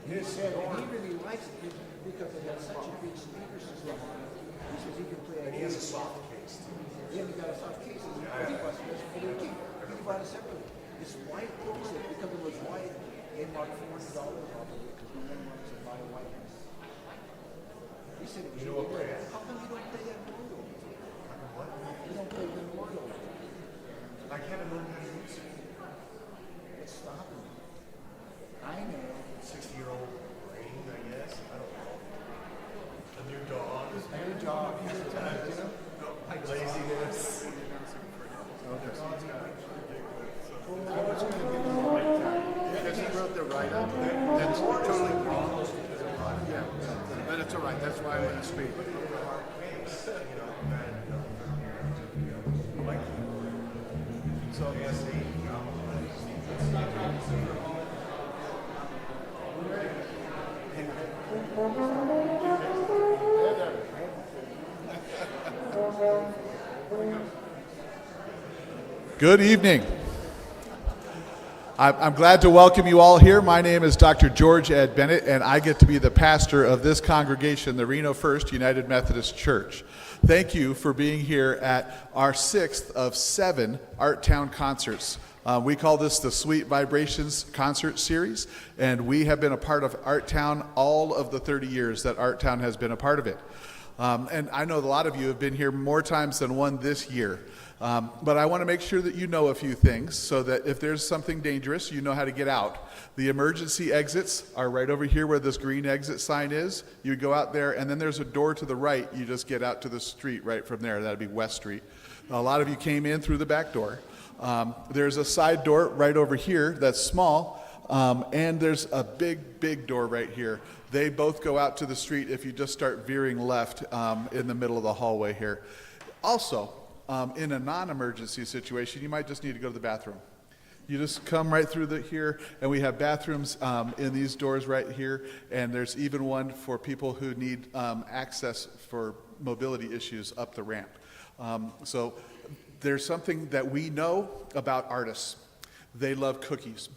He said he really likes it because it has such a big speaker system on it. He says he can play. And he has a soft case too. Yeah, he got a soft case. He bought it separately. It's white. He said because it was white, it marked $400 off of it because no one wants to buy a white one. He said it was really good. How come you don't play that Gordo? What? You don't play the Gordo. I haven't learned how to use it. It's stopping. I know. 60-year-old brain, I guess. I don't know. A new dog. A new dog. Laziness. Because he wrote the write-up. That's totally wrong. Yeah, but it's all right. That's why I want to speak. So, yes, Good evening. I'm glad to welcome you all here. My name is Dr. George Ed Bennett, and I get to be the pastor of this congregation, the Reno First United Methodist Church. Thank you for being here at our 6th of 7 Art Town concerts. We call this the Sweet Vibrations concert series, and we have been a part of Art Town all of the 30 years that Art Town has been a part of it. And I know a lot of you have been here more times than one this year. But I want to make sure that you know a few things so that if there's something dangerous, you know how to get out. The emergency exits are right over here where this green exit sign is. You go out there, and then there's a door to the right. You just get out to the street right from there. That'd be West Street. A lot of you came in through the back door. There's a side door right over here that's small, and there's a big door right here. They both go out to the street if you just start veering left in the middle of the hallway here. Also, in a non-emergency situation, you might just need to go to the bathroom. You just come right through here, and we have bathrooms in these doors right here, and there's even one for people who need access for mobility issues up the ramp. So there's something that we know about artists. They love cookies.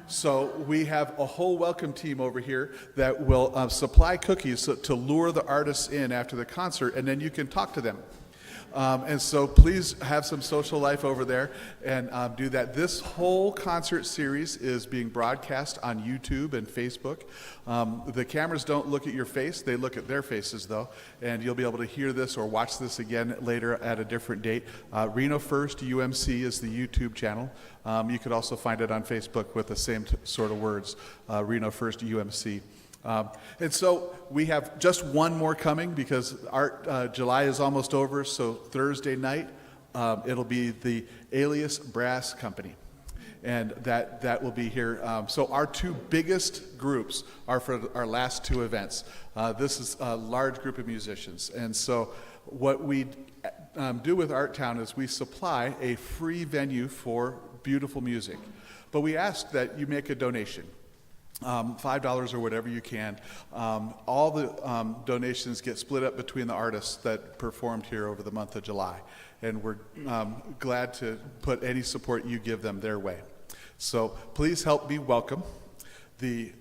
So we have a whole welcome team over here that will supply cookies to lure the artists in after the concert, and then you can talk to them. And so please have some social life over there and do that. This whole concert series is being broadcast on YouTube and Facebook. The cameras don't look at your face. They look at their faces, though. And you'll be able to hear this or watch this again later at a different date. Reno First UMC is the YouTube channel. You could also find it on Facebook with the same sort of words, Reno First UMC. And so we have just one more coming because July is almost over, so Thursday night it'll be the Alias Brass Company, and that will be here. So our two biggest groups are for our last two events. This is a large group of musicians, and so what we do with Art Town is we supply a free venue for beautiful music, but we ask that you make a donation. $5 or whatever you can. All the donations get split up between the artists that performed here over the month of July. And we're glad to put any support you give them their way. So please help me welcome the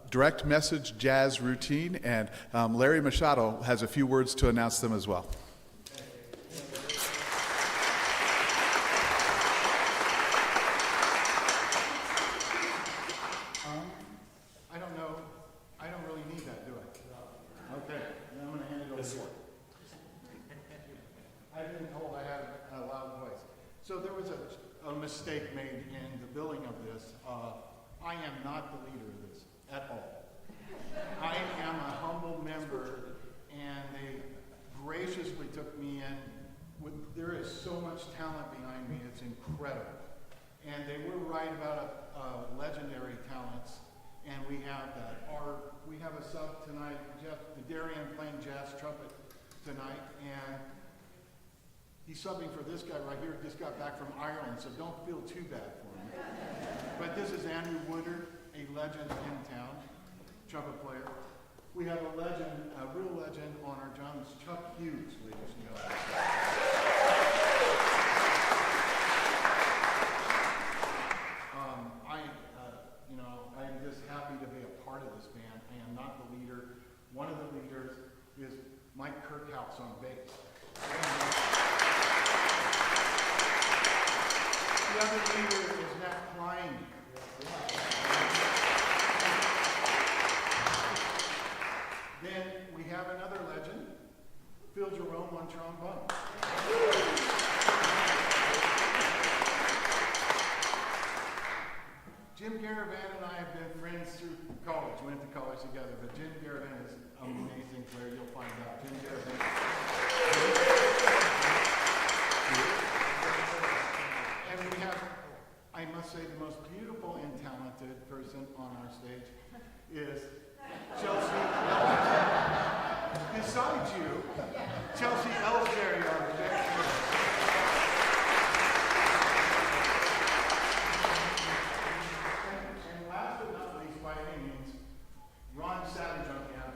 direct message jazz routine, and Larry Machado has a few words to announce them as well. I don't know. I don't really need that, do I? Okay, then I'm going to hand it over to you. I've been told I have a loud voice. So there was a mistake made in the billing of this. I am not the leader of this at all. I am a humble member, and they graciously took me in. There is so much talent behind me, it's incredible. And they were right about legendary talents, and we have that. We have a sub tonight, Jeff Darian playing jazz trumpet tonight, and he's subbing for this guy right here, just got back from Ireland, so don't feel too bad for him. But this is Andrew Woodard, a legend in town, trumpet player. We have a legend, a real legend on our drums, Chuck Hughes, ladies and gentlemen. I'm just happy to be a part of this band. I am not the leader. One of the leaders is Mike Kirkhouse on bass. The other leader is Nat Klein. Then we have another legend, Phil Jerome on trombone. Jim Garavan and I have been friends through college. We went to college together, but Jim Garavan is an amazing player. You'll find out. Jim Garavan. And we have, I must say, the most beautiful and talented person on our stage is Chelsea Ellsbury. Besides you, Chelsea Ellsbury on the back. And last but not least, by any means, Ron Savage on piano.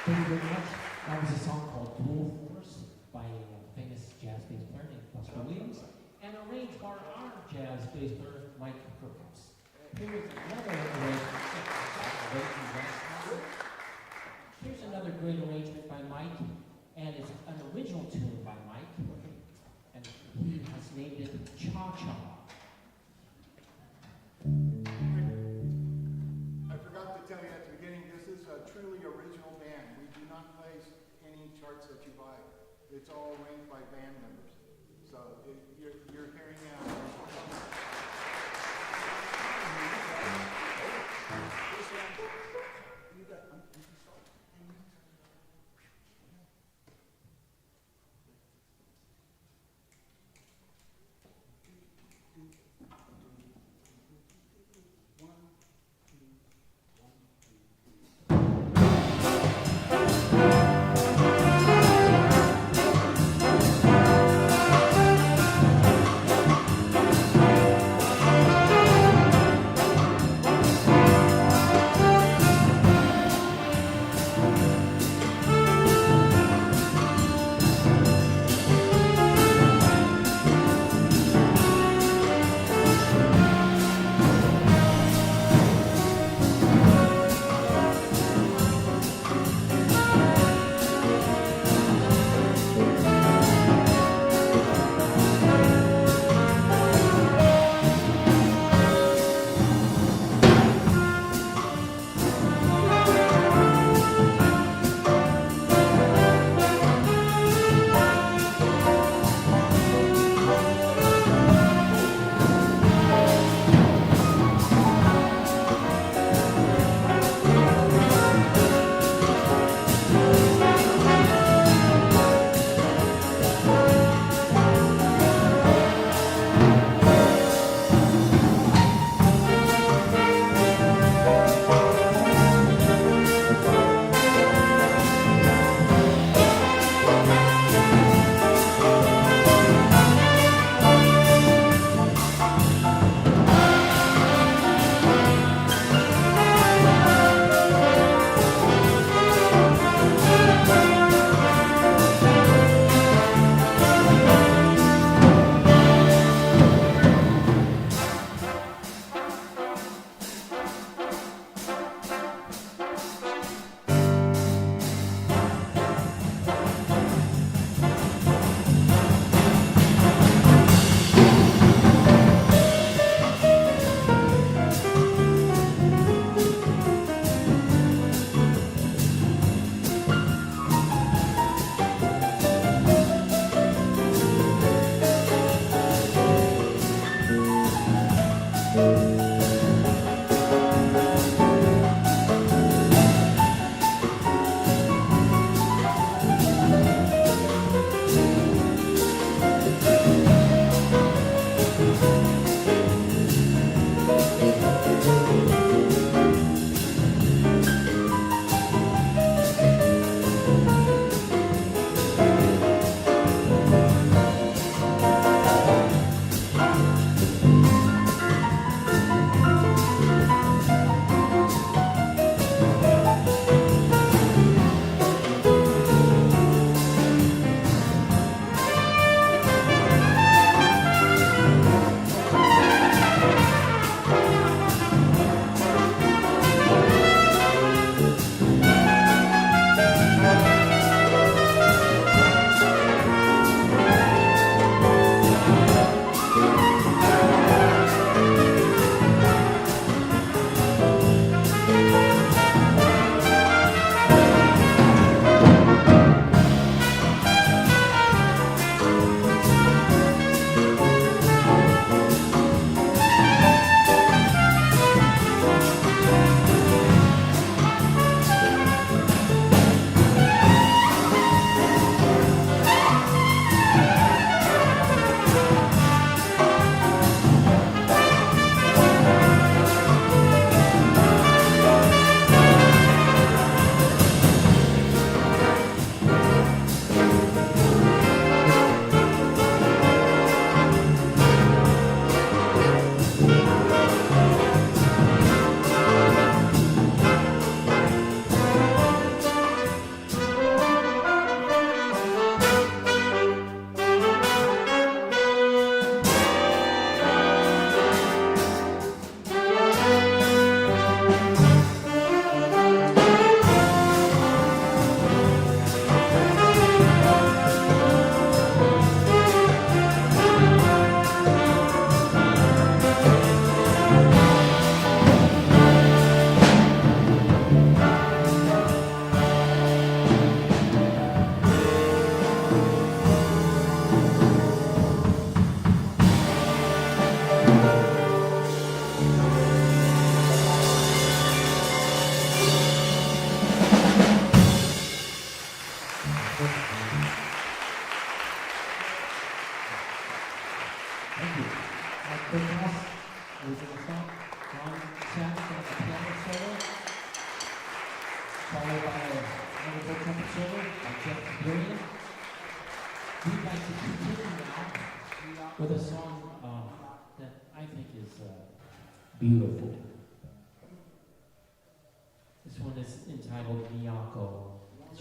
Thank you very much. That was a song called Dual Force by a famous jazz bass player named Buster Williams, and arranged by our jazz bass player Mike Kirkhouse. Here is another arrangement. Here's another great arrangement by Mike, and it's an original tune by Mike, and he has named it Cha Cha. I forgot to tell you at the beginning, this is a truly original band. We do not play any charts that you buy. It's all arranged by band members. So you're hearing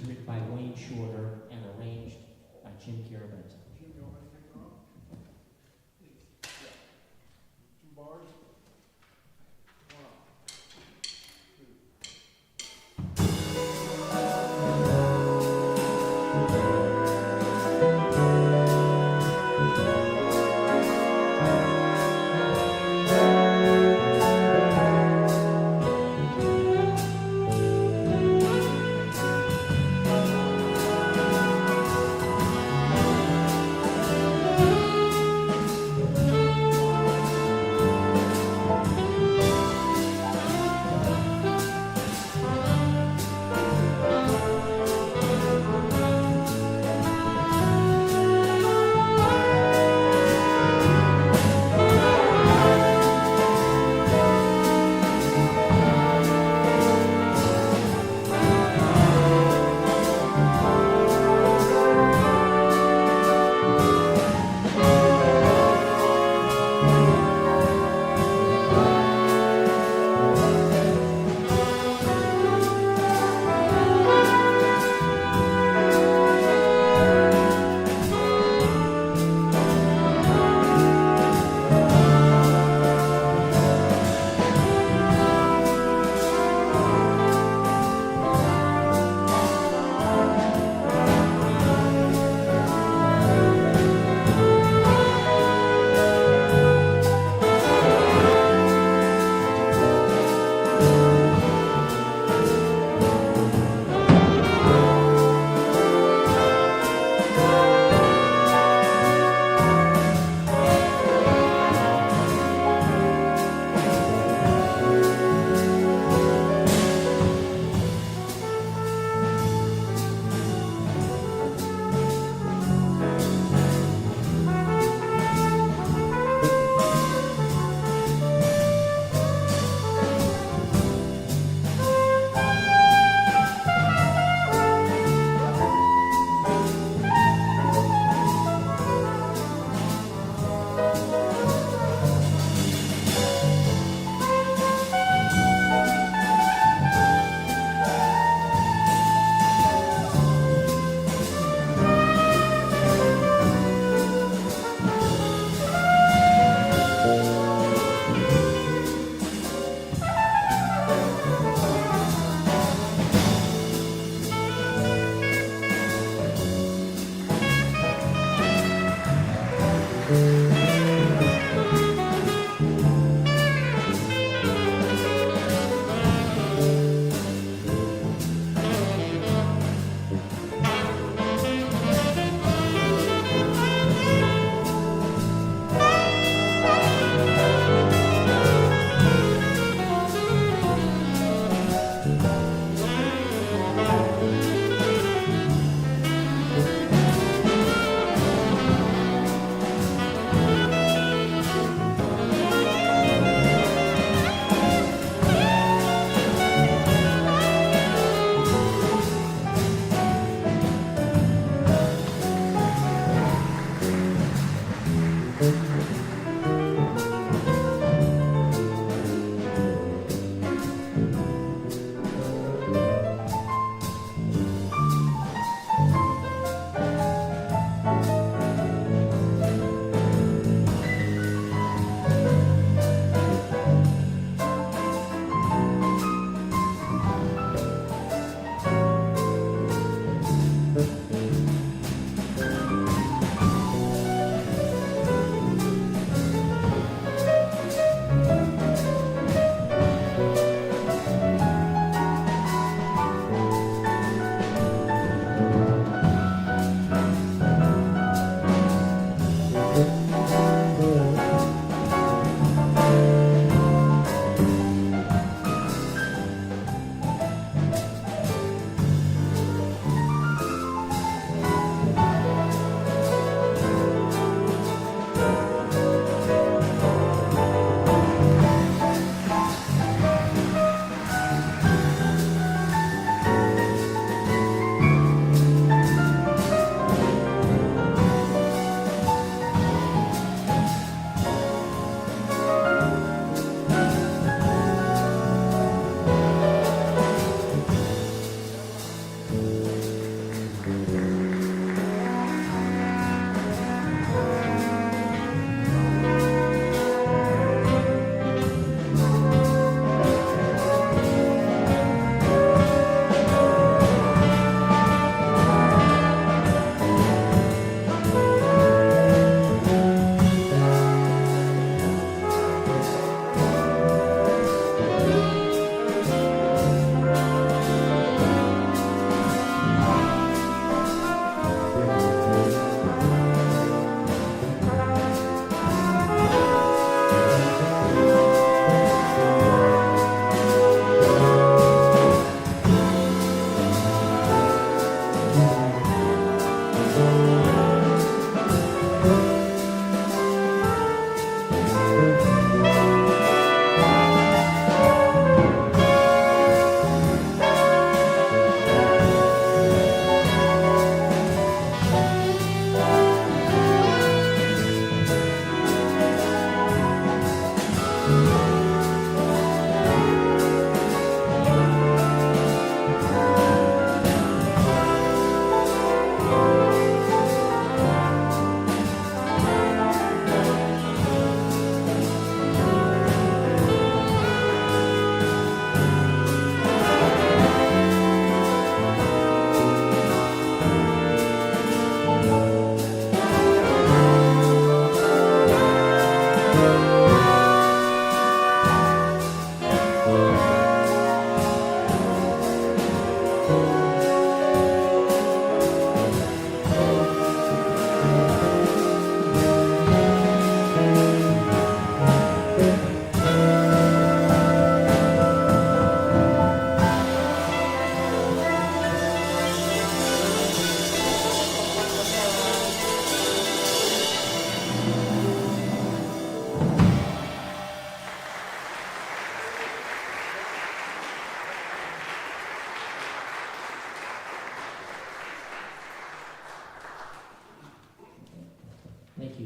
It's written by Wayne Shorter and arranged by Jim Carabento. Two bars. Thank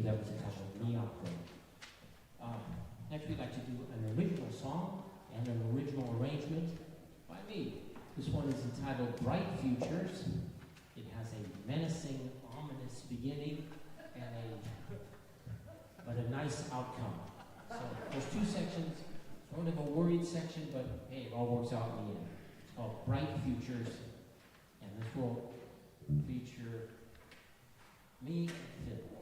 that was entitled Me Opera. Next we'd like to do an original song and an original arrangement by me. This one is entitled Bright Futures. It has a menacing, ominous beginning and a nice outcome. So there's two sections, sort of a worried section, but hey, it all works out in the end. It's called Bright Futures, and this will feature me and fiddle.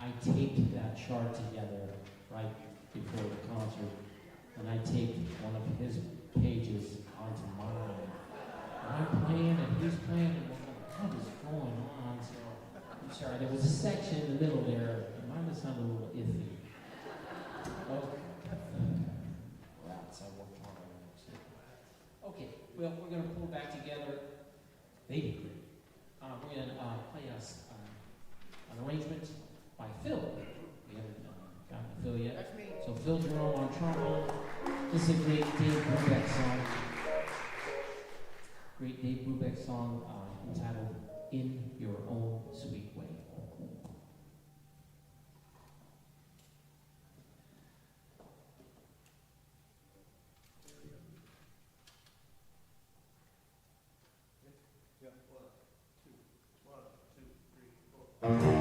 I taped that chart together right before the concert, and I taped one of his pages onto mine. And I'm playing, and he's playing, and I'm like, what is going on? So, I'm sorry, there was a section in the middle there, and mine was sounded a little iffy. Rats, I worked hard on that. So. Okay, well, we're going to pull back together. They did great. We're going to play us an arrangement by Phil. We haven't gotten to Phil yet. That's me. So Phil Jerome on trombone. This is a great Dave Brubeck song. Great Dave Brubeck song entitled In Your Own Sweet Way. Thank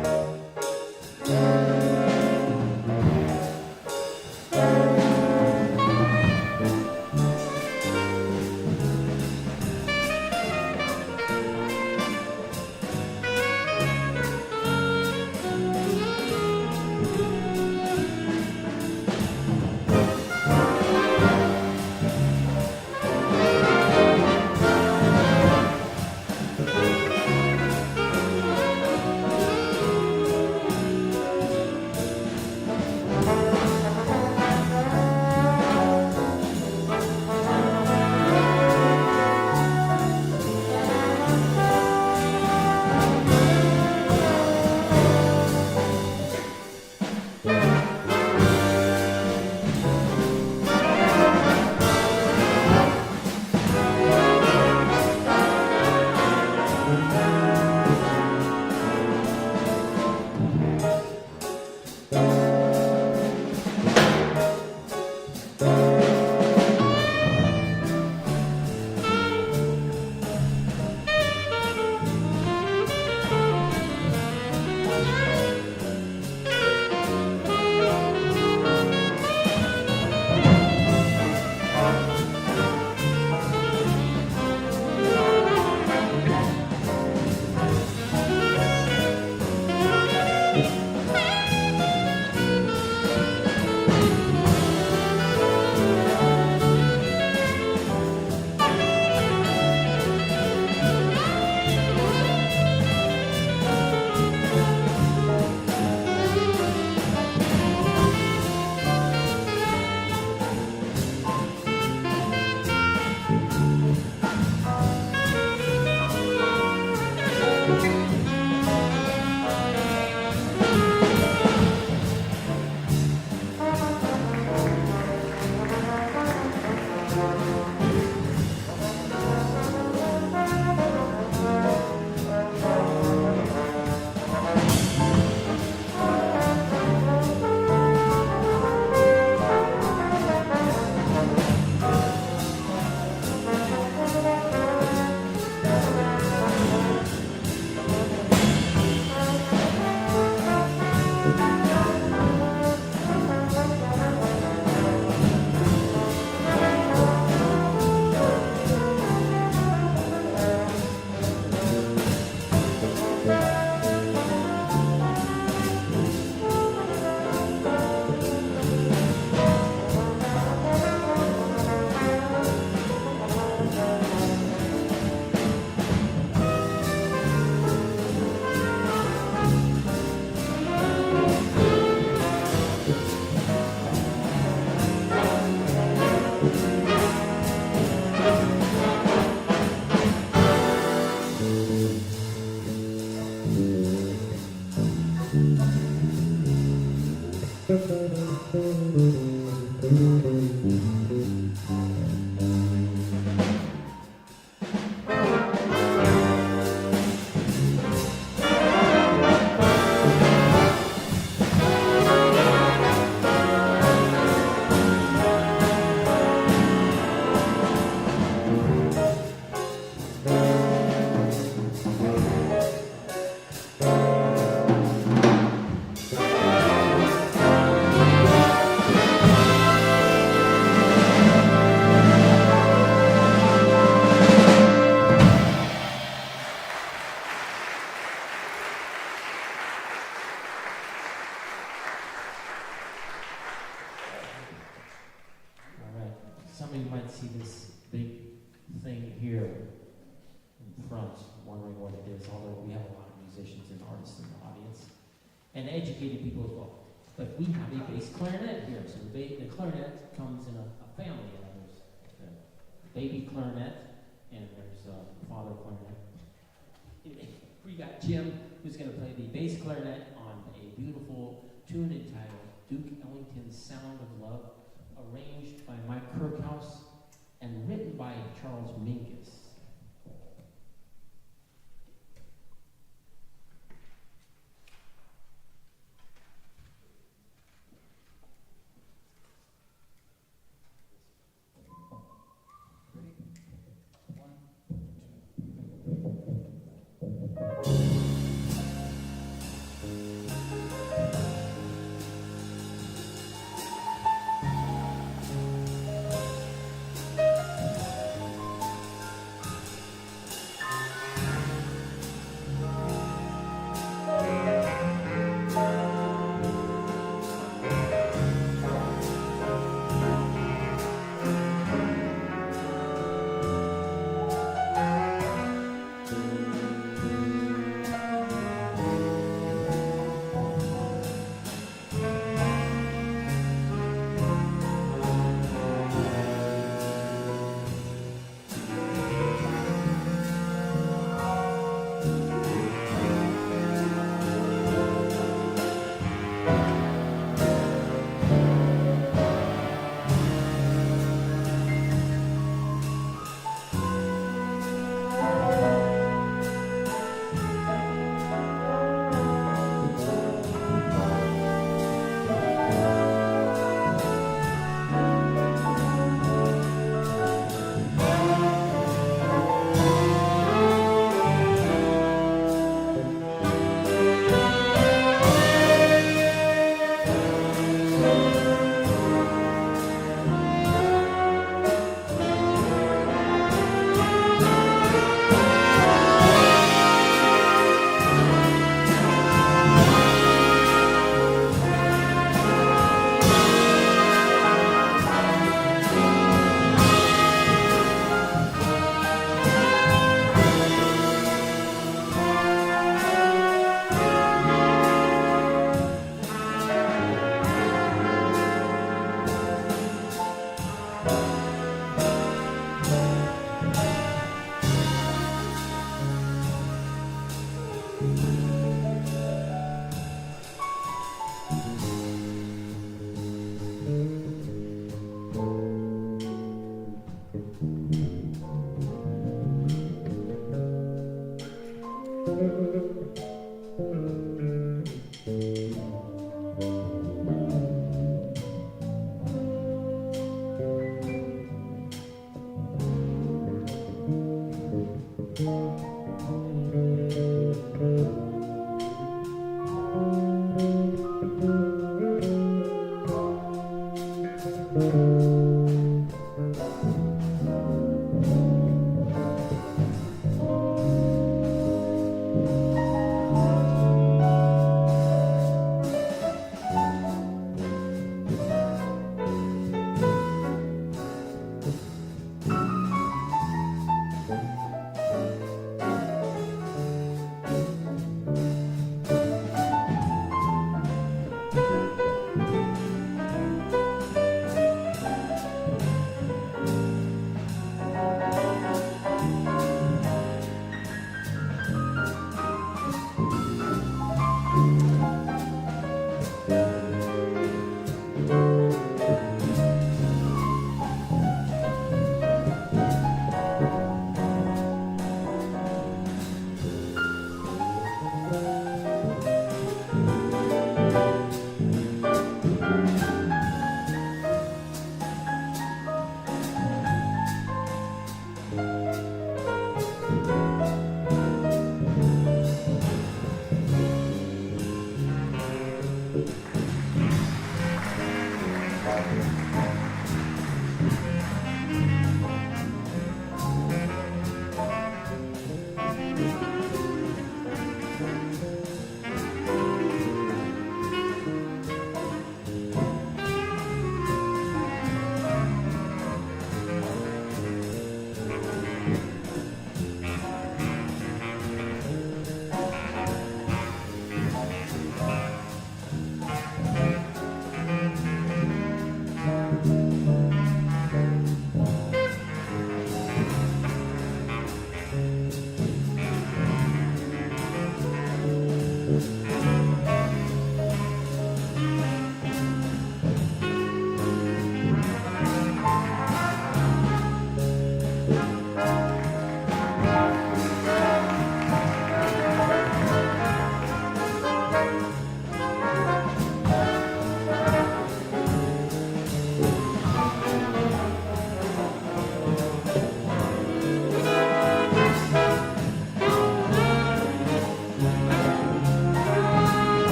see this big thing here in front, wondering what it is, although we have a lot of musicians and artists in the audience, and educated people as well. But we have a bass clarinet here. So the clarinet comes in a family. There's a baby clarinet, and there's a father clarinet. Anyway, we got Jim, who's going to play the bass clarinet on a beautiful tune entitled Duke Ellington's Sound of Love, arranged by Mike Kirkhouse and written by Charles Mingus.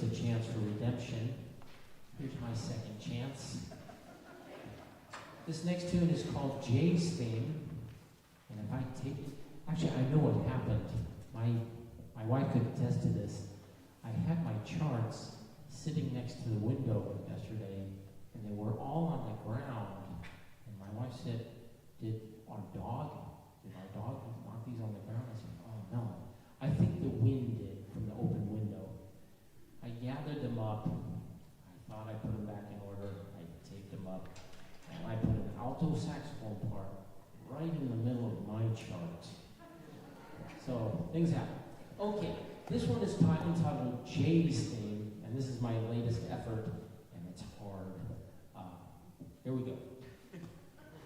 gets a chance for redemption. Here's my second chance. This next tune is called Jay's Theme. And if I take it, actually I know what happened. My wife could attest to this. I had my charts sitting next to the window yesterday, and they were all on the ground. And my wife said, did our dog knock these on the ground? I said, oh no. I think the wind did from the open window. I gathered them up. I thought I put them back in order. I taped them up. And I put an alto saxophone part right in the middle of my charts. So things happen. Okay, this one is entitled Jay's Theme, and this is my latest effort, and it's hard. Here we go.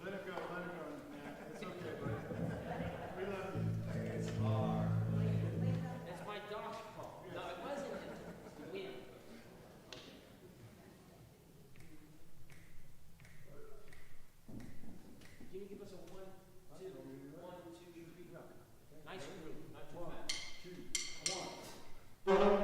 Let it go, Mac. It's okay, buddy. We love you. It's hard. That's my dog's fault. No, it wasn't. It's the wind. Can you give us a 1, 2, 1, 2, 3, go? Nice groove, not too fast. 2, 1. Thank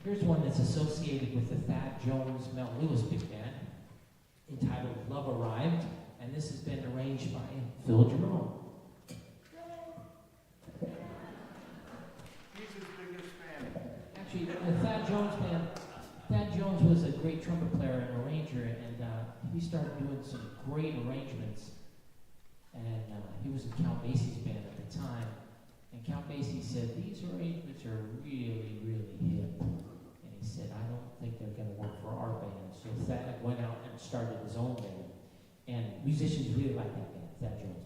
Here's one that's associated with the Thad Jones Mel Lewis Big Band, entitled Love Arrived, and this has been arranged by Phil Jerome. He's his biggest fan. Actually, the Thad Jones Band, Thad Jones was a great trumpet player and arranger, and he started doing some great arrangements. And he was in Count Basie's band at the time. And Count Basie said, these arrangements are really, really hip. And he said, I don't think they're going to work for our band. So Thad went out and started his own band. And musicians really like that band, Thad Jones Band.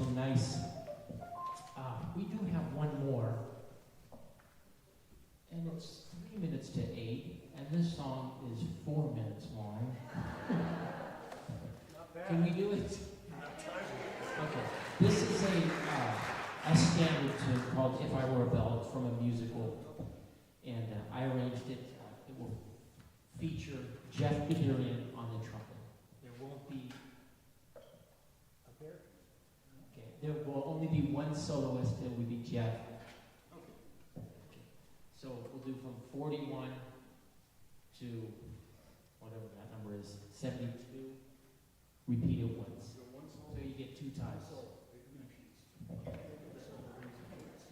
so nice. We do have one more, and it's 3 minutes to 8, and this song is 4 minutes long. Can we do it? Okay. This is a standard tune called "If I Were a Bell." It's from a musical, and I arranged it. It will feature Jeff Bederian on the trumpet. There won't be. Okay. There will only be one soloist. It will be Jeff. Okay. So we'll do from 41 to whatever that number is, 72. Repeat it once. So you get 2 times.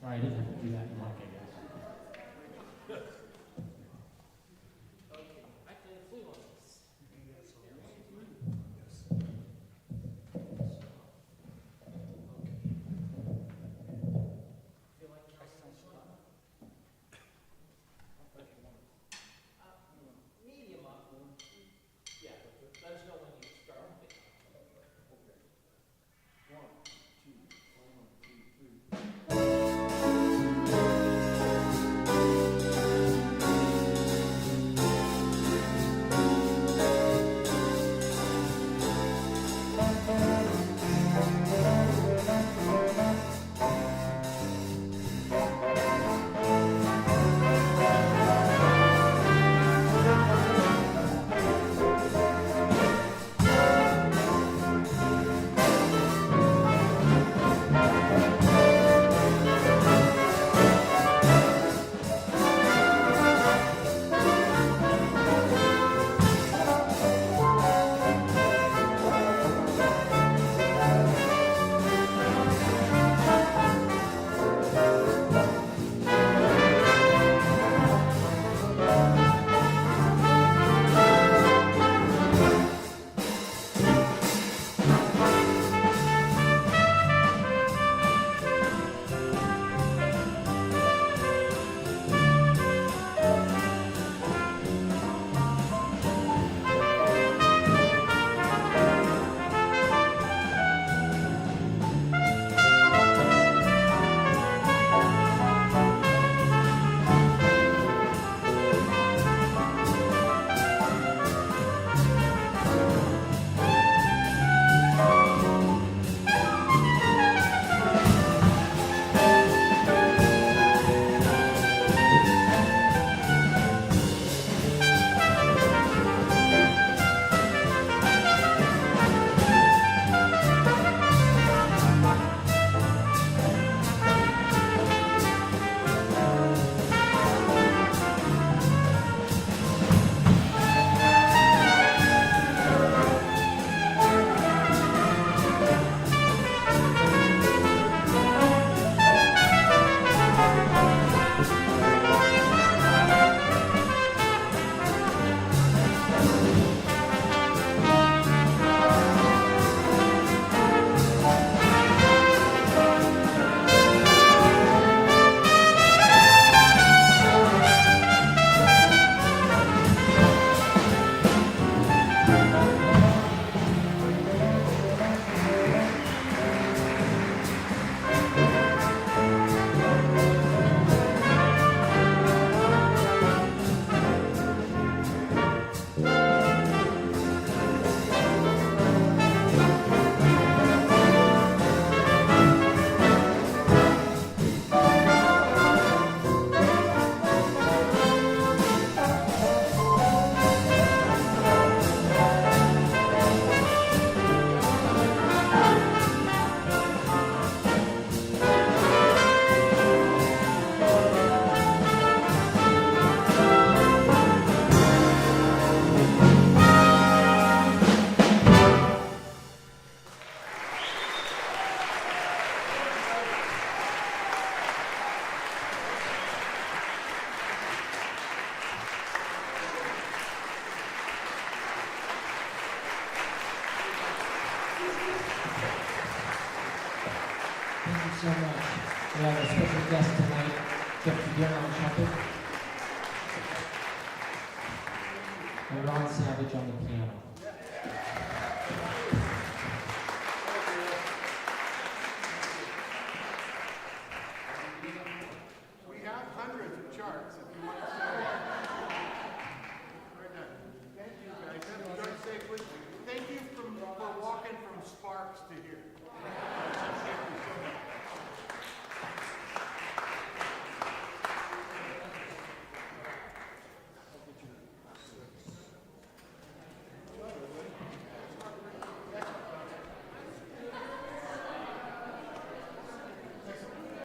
All right, I didn't have to do that in mic, I guess. Okay, I can flew on this. Feel like medium up. Yeah, let us know when you start. so much. We have a special guest tonight, Jeff Bederian on trumpet, and Ron Savage on the piano. cards.